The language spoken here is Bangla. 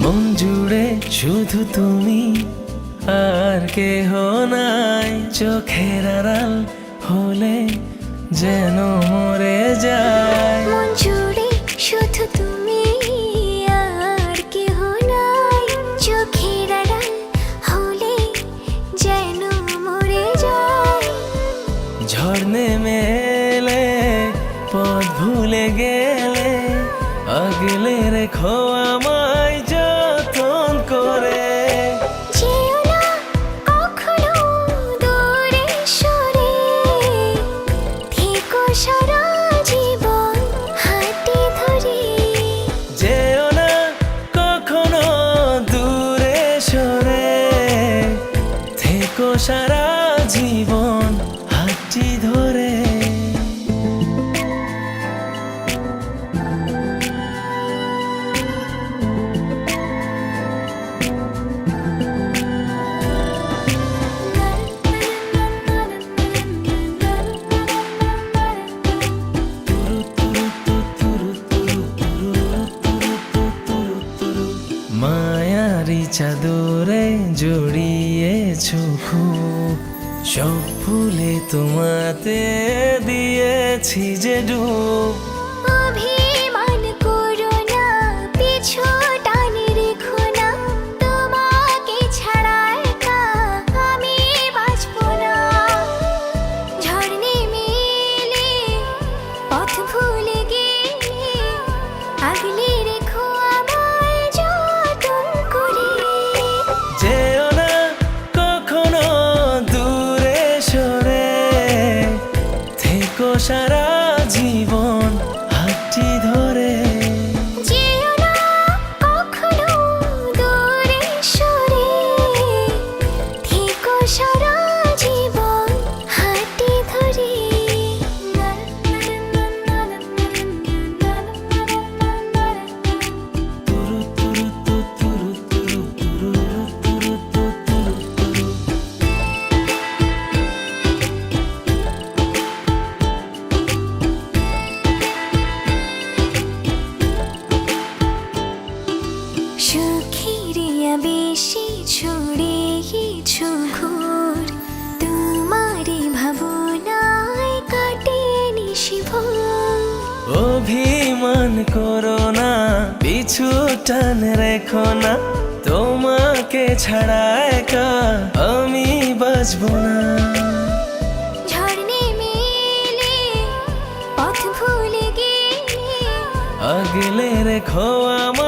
মন জুড়ে শুধু তুমি আর কেহ নাই। চোখের আড়াল হলে যেন মরে যায়। মন জুড়ে শুধু তুমি আর কেহ নাই। চোখের আড়াল হলে যেন মরে যায়। ঝড় নেমে এলে পথ ভুলে গেলে আগলে রেখো আমায় যতন করে। যেও না কখনো দূরে সরে, থেকো সারা জীবন হাতে ধরে। যেও না কখনো দূরে সরে, থেকো সারা জীবন হাতটি ধরে। মায়ারি চাদরে জড়িয়েছো খুব, সব ফুলে তোমাতে দিয়েছি যে ডুব। অভিমান করো না, পিছু টানে রেখো না। তোমাকে ছাড়া একা আমি বাঁচবো না। ঝড় নেমে এলে, পথ ভুলে গেলে আগলে রেখো আমায় যতন করে। যেও না কখনো দূরে সরে, থেকো সারা জীবন হাতটি ধরে। যেও না কখনো দূরে সরে, থেকো সারা জীবন হাতে ধরে। সুখেরিয়া বেশি ছড়িয়েছো ঘোর, তোমারই ভাবনায় কাটে নিশিভোর। অভিমান করো না, পিছু টান রেখো না। তোমাকে ছাড়া একা আমি বাঁচবো না। ঝড় নেমে এলে, পথ ভুলে গেলে আগলে রেখো আমার